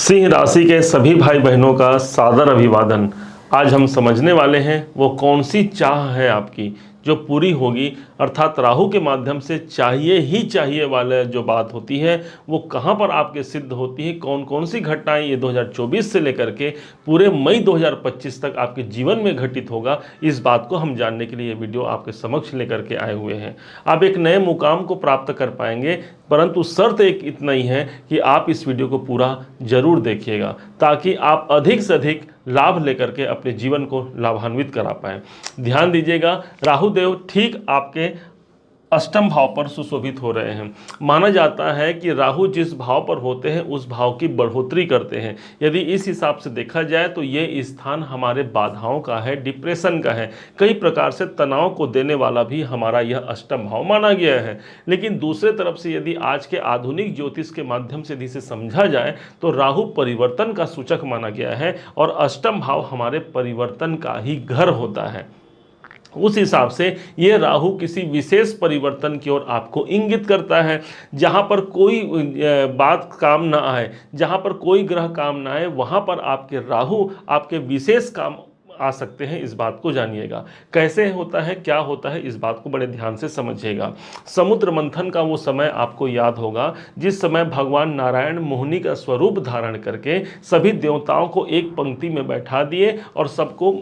सिंह राशि के सभी भाई बहनों का सादर अभिवादन। आज हम समझने वाले हैं वो कौन सी चाह है आपकी जो पूरी होगी, अर्थात राहु के माध्यम से चाहिए ही चाहिए वाला जो बात होती है वो कहाँ पर आपके सिद्ध होती है, कौन कौन सी घटनाएं ये 2024 से लेकर के पूरे मई 2025 तक आपके जीवन में घटित होगा। इस बात को हम जानने के लिए ये वीडियो आपके समक्ष लेकर के आए हुए हैं। आप एक नए मुकाम को प्राप्त कर पाएंगे, परंतु शर्त एक इतना ही है कि आप इस वीडियो को पूरा जरूर देखिएगा ताकि आप अधिक से अधिक लाभ लेकर के अपने जीवन को लाभान्वित करा पाएं। ध्यान दीजिएगा, राहु देव ठीक आपके अष्टम भाव पर सुशोभित हो रहे हैं। माना जाता है कि राहु जिस भाव पर होते हैं उस भाव की बढ़ोतरी करते हैं। यदि इस हिसाब से देखा जाए तो ये स्थान हमारे बाधाओं का है, डिप्रेशन का है, कई प्रकार से तनाव को देने वाला भी हमारा यह अष्टम भाव माना गया है। लेकिन दूसरे तरफ से यदि आज के आधुनिक ज्योतिष के माध्यम से इसे समझा जाए तो राहु परिवर्तन का सूचक माना गया है और अष्टम भाव हमारे परिवर्तन का ही घर होता है। उस हिसाब से ये राहु किसी विशेष परिवर्तन की ओर आपको इंगित करता है। जहाँ पर कोई बात काम ना आए, जहाँ पर कोई ग्रह काम ना आए, वहाँ पर आपके राहु आपके विशेष काम आ सकते हैं। इस बात को जानिएगा कैसे होता है, क्या होता है, इस बात को बड़े ध्यान से समझिएगा। समुद्र मंथन का वो समय आपको याद होगा जिस समय भगवान नारायण मोहिनी का स्वरूप धारण करके सभी देवताओं को एक पंक्ति में बैठा दिए और सबको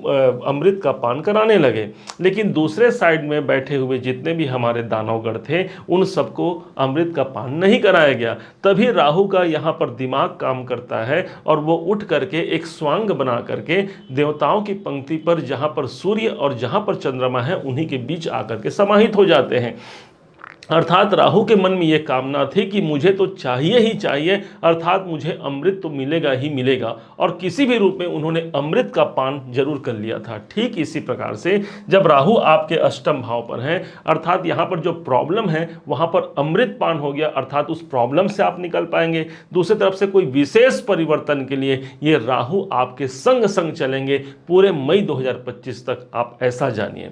अमृत का पान कराने लगे। लेकिन दूसरे साइड में बैठे हुए जितने भी हमारे दानवगण थे उन सबको अमृत का पान नहीं कराया गया। तभी राहु का यहाँ पर दिमाग काम करता है और वो उठ करके एक स्वांग बना करके देवताओं की पंक्ति पर, जहां पर सूर्य और जहां पर चंद्रमा है, उन्हीं के बीच आकर के समाहित हो जाते हैं। अर्थात राहु के मन में यह कामना थी कि मुझे तो चाहिए ही चाहिए, अर्थात मुझे अमृत तो मिलेगा ही मिलेगा, और किसी भी रूप में उन्होंने अमृत का पान जरूर कर लिया था। ठीक इसी प्रकार से जब राहु आपके अष्टम भाव पर है, अर्थात यहाँ पर जो प्रॉब्लम है वहाँ पर अमृत पान हो गया, अर्थात उस प्रॉब्लम से आप निकल पाएंगे। दूसरी तरफ से कोई विशेष परिवर्तन के लिए ये राहु आपके संग संग चलेंगे पूरे मई 2025 तक, आप ऐसा जानिए।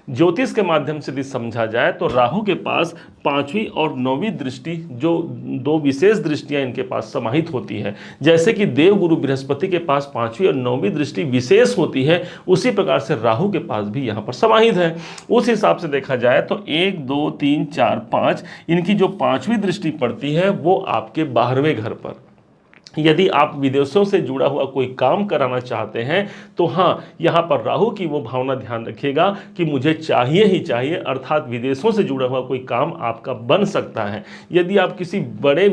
ज्योतिष के माध्यम से यदि समझा जाए तो राहु के पास पांचवी और नौवीं दृष्टि, जो दो विशेष दृष्टियां इनके पास समाहित होती है, जैसे कि देवगुरु बृहस्पति के पास पांचवी और नौवीं दृष्टि विशेष होती है, उसी प्रकार से राहु के पास भी यहां पर समाहित है। उस हिसाब से देखा जाए तो 1 2 3 4 5 इनकी जो पांचवी दृष्टि पड़ती है वो आपके 12वें घर पर। यदि आप विदेशों से जुड़ा हुआ कोई काम कराना चाहते हैं तो हाँ, यहाँ पर राहु की वो भावना ध्यान रखिएगा कि मुझे चाहिए ही चाहिए, अर्थात विदेशों से जुड़ा हुआ कोई काम आपका बन सकता है। यदि आप किसी बड़े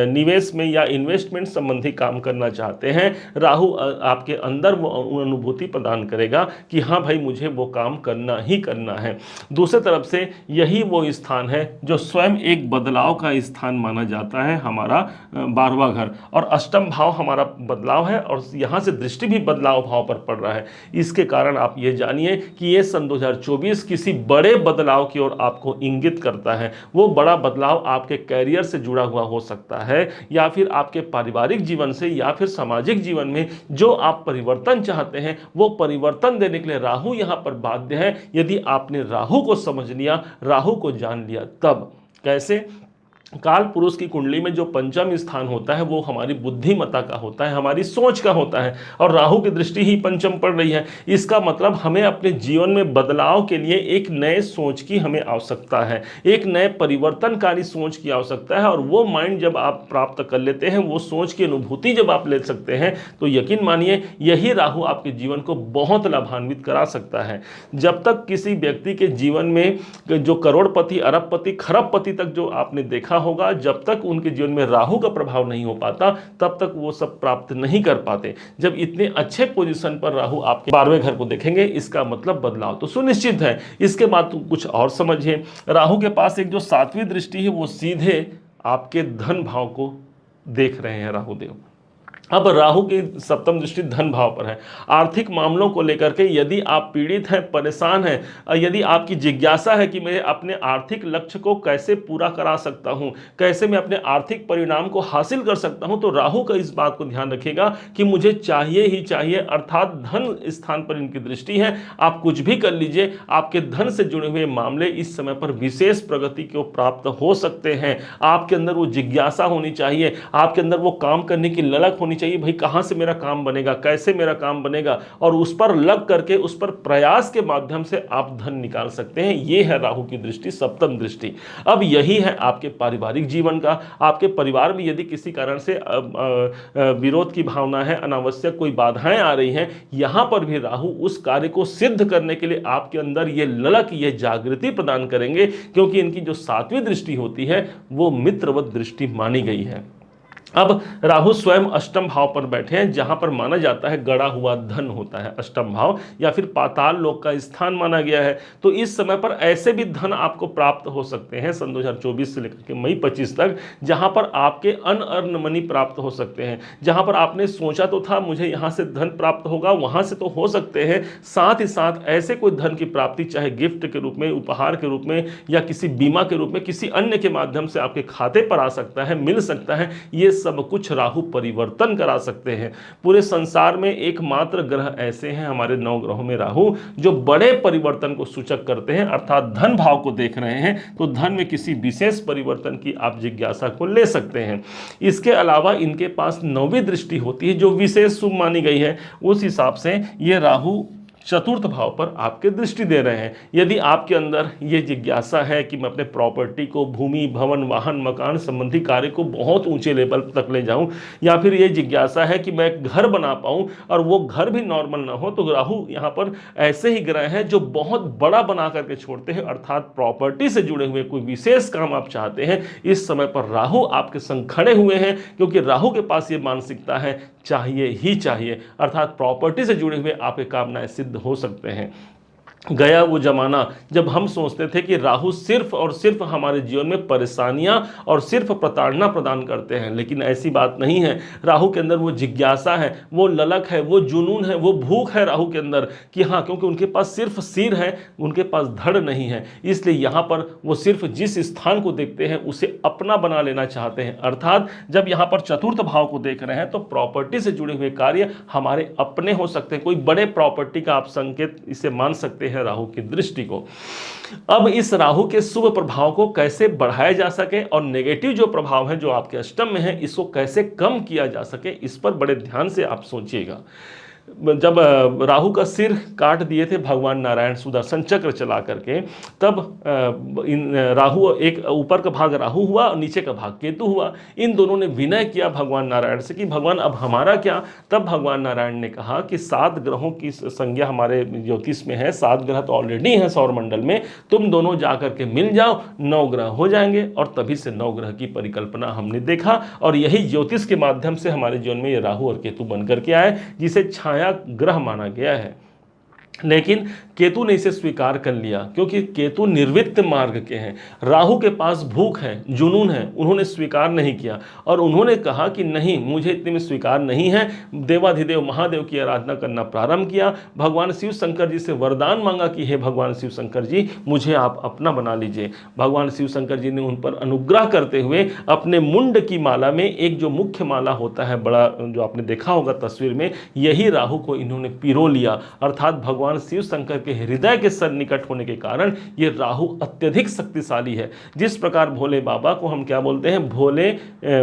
निवेश में या इन्वेस्टमेंट संबंधी काम करना चाहते हैं, राहु आपके अंदर वो अनुभूति प्रदान करेगा कि हाँ भाई मुझे वो काम करना ही करना है। दूसरी तरफ से यही वो स्थान है जो स्वयं एक बदलाव का स्थान माना जाता है, हमारा 12वां घर, और अष्टम भाव हमारा बदलाव है और यहां से दृष्टि भी बदलाव भाव पर पड़ रहा है। इसके कारण आप ये जानिए कि ये सन 2024 किसी बड़े बदलाव की ओर आपको इंगित करता है। वो बड़ा बदलाव आपके कैरियर से जुड़ा हुआ हो सकता है, या फिर आपके पारिवारिक जीवन से, या फिर सामाजिक जीवन में जो आप परिवर्तन चाहते हैं वो परिवर्तन देने के लिए राहु यहां पर बाध्य है। यदि आपने राहु को समझ लिया, राहु को जान लिया, तब कैसे काल पुरुष की कुंडली में जो पंचम स्थान होता है वो हमारी बुद्धिमत्ता का होता है, हमारी सोच का होता है, और राहु की दृष्टि ही पंचम पड़ रही है। इसका मतलब हमें अपने जीवन में बदलाव के लिए एक नए सोच की हमें आवश्यकता है, एक नए परिवर्तनकारी सोच की आवश्यकता है। और वो माइंड जब आप प्राप्त कर लेते हैं, वो सोच की अनुभूति जब आप ले सकते हैं, तो यकीन मानिए यही राहु आपके जीवन को बहुत लाभान्वित करा सकता है। जब तक किसी व्यक्ति के जीवन में जो करोड़पति, अरबपति, खरबपति तक जो आपने देखा होगा, जब तक उनके जीवन में राहु का प्रभाव नहीं हो पाता तब तक वो सब प्राप्त नहीं कर पाते। जब इतने अच्छे पोजीशन पर राहु आपके 12वें घर को देखेंगे, इसका मतलब बदलाव तो सुनिश्चित है। इसके बाद तो कुछ और समझिए, राहु के पास एक जो 7वीं दृष्टि है वो सीधे आपके धन भाव को देख रहे हैं राहु देव। अब राहु की सप्तम दृष्टि धन भाव पर है। आर्थिक मामलों को लेकर के यदि आप पीड़ित हैं, परेशान हैं, यदि आपकी जिज्ञासा है कि मैं अपने आर्थिक लक्ष्य को कैसे पूरा करा सकता हूं, कैसे मैं अपने आर्थिक परिणाम को हासिल कर सकता हूं, तो राहु का इस बात को ध्यान रखिएगा कि मुझे चाहिए ही चाहिए, अर्थात धन स्थान पर इनकी दृष्टि है। आप कुछ भी कर लीजिए, आपके धन से जुड़े हुए मामले इस समय पर विशेष प्रगति को प्राप्त हो सकते हैं। आपके अंदर वो जिज्ञासा होनी चाहिए, आपके अंदर वो काम करने की ललक होनी चाहिए, भाई कहां से मेरा काम बनेगा, कैसे मेरा काम बनेगा, और उस पर लग करके उस पर प्रयास के माध्यम से आप धन निकाल सकते हैं। ये है राहु की दृष्टि, सप्तम दृष्टि। अब यही है आपके पारिवारिक जीवन का। आपके परिवार में यदि किसी कारण से विरोध की भावना है, अनावश्यक कोई बाधाएं आ रही हैं, यहां पर भी राहु उस कार्य को सिद्ध करने के लिए आपके अंदर ये ललक, ये जागृति प्रदान करेंगे, क्योंकि इनकी जो सातवीं दृष्टि होती है वो मित्रवत दृष्टि मानी गई है। अब राहु स्वयं अष्टम भाव पर बैठे हैं, जहां पर माना जाता है गड़ा हुआ धन होता है अष्टम भाव, या फिर पाताल लोक का स्थान माना गया है। तो इस समय पर ऐसे भी धन आपको प्राप्त हो सकते हैं सन 2024 से लेकर के मई 25 तक, जहां पर आपके अनअर्न मनी प्राप्त हो सकते हैं। जहां पर आपने सोचा तो था मुझे यहां से धन प्राप्त होगा, वहां से तो हो सकते हैं, साथ ही साथ ऐसे कोई धन की प्राप्ति, चाहे गिफ्ट के रूप में, उपहार के रूप में, या किसी बीमा के रूप में, किसी अन्य के माध्यम से आपके खाते पर आ सकता है, मिल सकता है। ये सब कुछ राहु परिवर्तन करा सकते हैं। पूरे संसार में एकमात्र ग्रह ऐसे हैं हमारे 9 ग्रहों में राहु, जो बड़े परिवर्तन को सूचक करते हैं, अर्थात धन भाव को देख रहे हैं तो धन में किसी विशेष परिवर्तन की आप जिज्ञासा को ले सकते हैं। इसके अलावा इनके पास 9वीं दृष्टि होती है जो विशेष शुभ मानी गई है। उस हिसाब से ये राहु चतुर्थ भाव पर आपके दृष्टि दे रहे हैं। यदि आपके अंदर ये जिज्ञासा है कि मैं अपने प्रॉपर्टी को, भूमि, भवन, वाहन, मकान संबंधी कार्य को बहुत ऊंचे लेवल तक ले जाऊं, या फिर ये जिज्ञासा है कि मैं घर बना पाऊं और वो घर भी नॉर्मल ना हो, तो राहु यहाँ पर ऐसे ही ग्रह हैं जो बहुत बड़ा बना करके छोड़ते हैं, अर्थात प्रॉपर्टी से जुड़े हुए कोई विशेष काम आप चाहते हैं, इस समय पर राहु आपके संग खड़े हुए हैं, क्योंकि राहु के पास ये मानसिकता है चाहिए ही चाहिए, अर्थात प्रॉपर्टी से जुड़े हुए आपके कामनाएं सिद्ध हो सकते हैं। गया वो जमाना जब हम सोचते थे कि राहु सिर्फ और सिर्फ हमारे जीवन में परेशानियां और सिर्फ प्रताड़ना प्रदान करते हैं, लेकिन ऐसी बात नहीं है। राहु के अंदर वो जिज्ञासा है, वो ललक है, वो जुनून है, वो भूख है राहु के अंदर कि हाँ, क्योंकि उनके पास सिर्फ सिर है, उनके पास धड़ नहीं है, इसलिए यहाँ पर वो सिर्फ जिस स्थान को देखते हैं उसे अपना बना लेना चाहते हैं। अर्थात जब यहाँ पर चतुर्थ भाव को देख रहे हैं तो प्रॉपर्टी से जुड़े हुए कार्य हमारे अपने हो सकते हैं, कोई बड़े प्रॉपर्टी का आप संकेत इसे मान सकते हैं राहु की दृष्टि को। अब इस राहु के शुभ प्रभाव को कैसे बढ़ाया जा सके और नेगेटिव जो प्रभाव है जो आपके अष्टम में है इसको कैसे कम किया जा सके, इस पर बड़े ध्यान से आप सोचिएगा। जब राहु का सिर काट दिए थे भगवान नारायण सुदर्शन चक्र चला करके, तब राहु, एक ऊपर का भाग राहु हुआ और नीचे का भाग केतु हुआ। इन दोनों ने विनय किया भगवान नारायण से कि भगवान अब हमारा क्या। तब भगवान नारायण ने कहा कि 7 ग्रहों की संज्ञा हमारे ज्योतिष में है, 7 ग्रह तो ऑलरेडी हैं सौरमंडल में, तुम दोनों जाकर के मिल जाओ, 9 ग्रह हो जाएंगे। और तभी से 9 ग्रह की परिकल्पना हमने देखा, और यही ज्योतिष के माध्यम से हमारे जीवन में ये राहु और केतु बनकर के आए, जिसे छाया ग्रह माना गया है। लेकिन केतु ने इसे स्वीकार कर लिया, क्योंकि केतु निर्वृत्त मार्ग के हैं, राहु के पास भूख है, जुनून है, उन्होंने स्वीकार नहीं किया और उन्होंने कहा कि नहीं, मुझे इतने में स्वीकार नहीं है। देवाधिदेव महादेव की आराधना करना प्रारंभ किया, भगवान शिव शंकर जी से वरदान मांगा कि हे भगवान शिव शंकर जी, मुझे आप अपना बना लीजिए। भगवान शिव शंकर जी ने उन पर अनुग्रह करते हुए अपने मुंड की माला में एक जो मुख्य माला होता है बड़ा, जो आपने देखा होगा तस्वीर में, यही राहु को इन्होंने पिरो लिया। अर्थात भगवान शिव शंकर के हृदय के सन्निकट होने के कारण ये राहु अत्यधिक शक्तिशाली है। जिस प्रकार भोले बाबा को हम क्या बोलते हैं,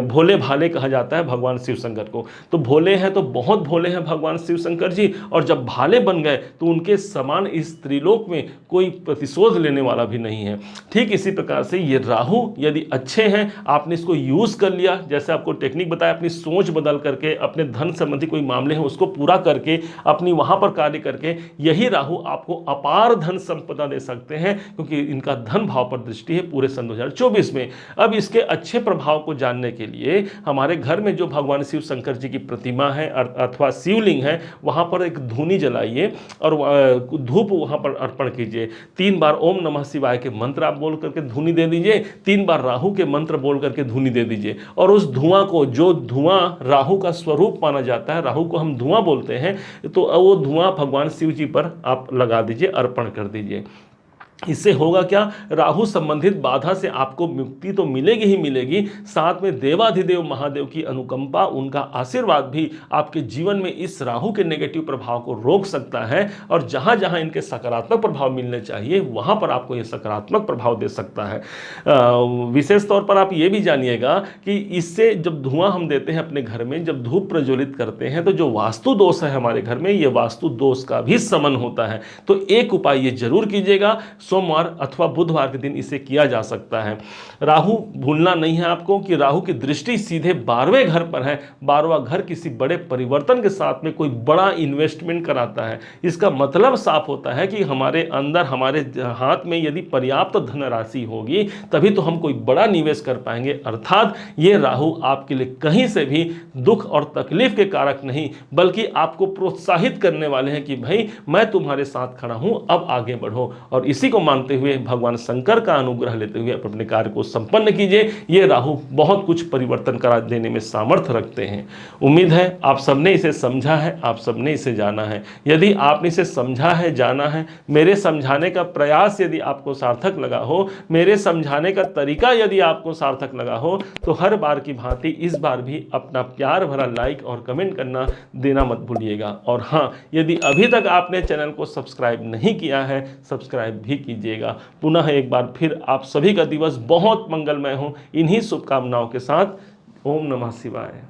भोले भाले कहा जाता है भगवान शिव शंकर को, तो भोले हैं तो बहुत भोले हैं भगवान शिव शंकर जी, और जब भाले बन गए तो उनके समान इस त्रिलोक में कोई प्रतिशोध लेने वाला भी नहीं है। ठीक इसी प्रकार से ये राहु यदि अच्छे हैं, आपने इसको यूज कर लिया, जैसे आपको टेक्निक बताया, अपनी सोच बदल करके, अपने धन संबंधी कोई मामले हैं उसको पूरा करके, अपनी वहां पर कार्य करके, यही राहु आपको अपार धन संपदा दे सकते हैं, क्योंकि इनका धन भाव पर दृष्टि है पूरे सन 2024 में। अब इसके अच्छे प्रभाव को जानने के लिए हमारे घर में जो भगवान शिव शंकर जी की प्रतिमा है अथवा शिवलिंग है, वहां पर एक धूनी जलाइए और धूप वहां पर अर्पण कीजिए। 3 बार ओम नमः शिवाय के मंत्र आप बोल करके धूनी दे दीजिए, 3 बार राहु के मंत्र बोल करके धूनी दे दीजिए, और उस धुआं को, जो धुआं राहु का स्वरूप माना जाता है, राहु को हम धुआं बोलते हैं, तो वो धुआं भगवान शिव जी पर आप लगा दीजिए, अर्पण कर दीजिए। इससे होगा क्या, राहु संबंधित बाधा से आपको मुक्ति तो मिलेगी ही मिलेगी, साथ में देवाधिदेव महादेव की अनुकंपा, उनका आशीर्वाद भी आपके जीवन में इस राहु के नेगेटिव प्रभाव को रोक सकता है, और जहां जहां इनके सकारात्मक प्रभाव मिलने चाहिए वहां पर आपको ये सकारात्मक प्रभाव दे सकता है। विशेष तौर पर आप ये भी जानिएगा कि इससे जब धुआं हम देते हैं अपने घर में, जब धूप प्रज्वलित करते हैं, तो जो वास्तु दोष है हमारे घर में, ये वास्तु दोष का भी शमन होता है। तो एक उपाय ये जरूर कीजिएगा, सोमवार अथवा बुधवार के दिन इसे किया जा सकता है। राहु भूलना नहीं है आपको कि राहु की दृष्टि सीधे 12वें घर पर है। 12वां घर किसी बड़े परिवर्तन के साथ में कोई बड़ा इन्वेस्टमेंट कराता है। इसका मतलब साफ होता है कि हमारे अंदर, हमारे हाथ में यदि पर्याप्त धनराशि होगी तभी तो हम कोई बड़ा निवेश कर पाएंगे। अर्थात ये राहु आपके लिए कहीं से भी दुख और तकलीफ के कारक नहीं, बल्कि आपको प्रोत्साहित करने वाले हैं कि भाई मैं तुम्हारे साथ खड़ा हूं, अब आगे बढ़ो। और इसी को मानते हुए, भगवान शंकर का अनुग्रह लेते हुए अपने कार्य को संपन्न कीजिए। ये राहु बहुत कुछ परिवर्तन करा देने में सामर्थ्य रखते हैं। उम्मीद है आप सबने इसे समझा है, आप सबने इसे जाना है। यदि आपने इसे समझा है, जाना है, मेरे समझाने का प्रयास यदि आपको सार्थक लगा हो, मेरे समझाने का तरीका यदि आपको सार्थक लगा हो, तो हर बार की भांति इस बार भी अपना प्यार भरा लाइक और कमेंट करना देना मत भूलिएगा। और हाँ, यदि अभी तक आपने चैनल को सब्सक्राइब नहीं किया है, सब्सक्राइब भी कीजिएगा। पुनः एक बार फिर आप सभी का दिवस बहुत मंगलमय हो, इन्हीं शुभकामनाओं के साथ। ओम नमः शिवाय।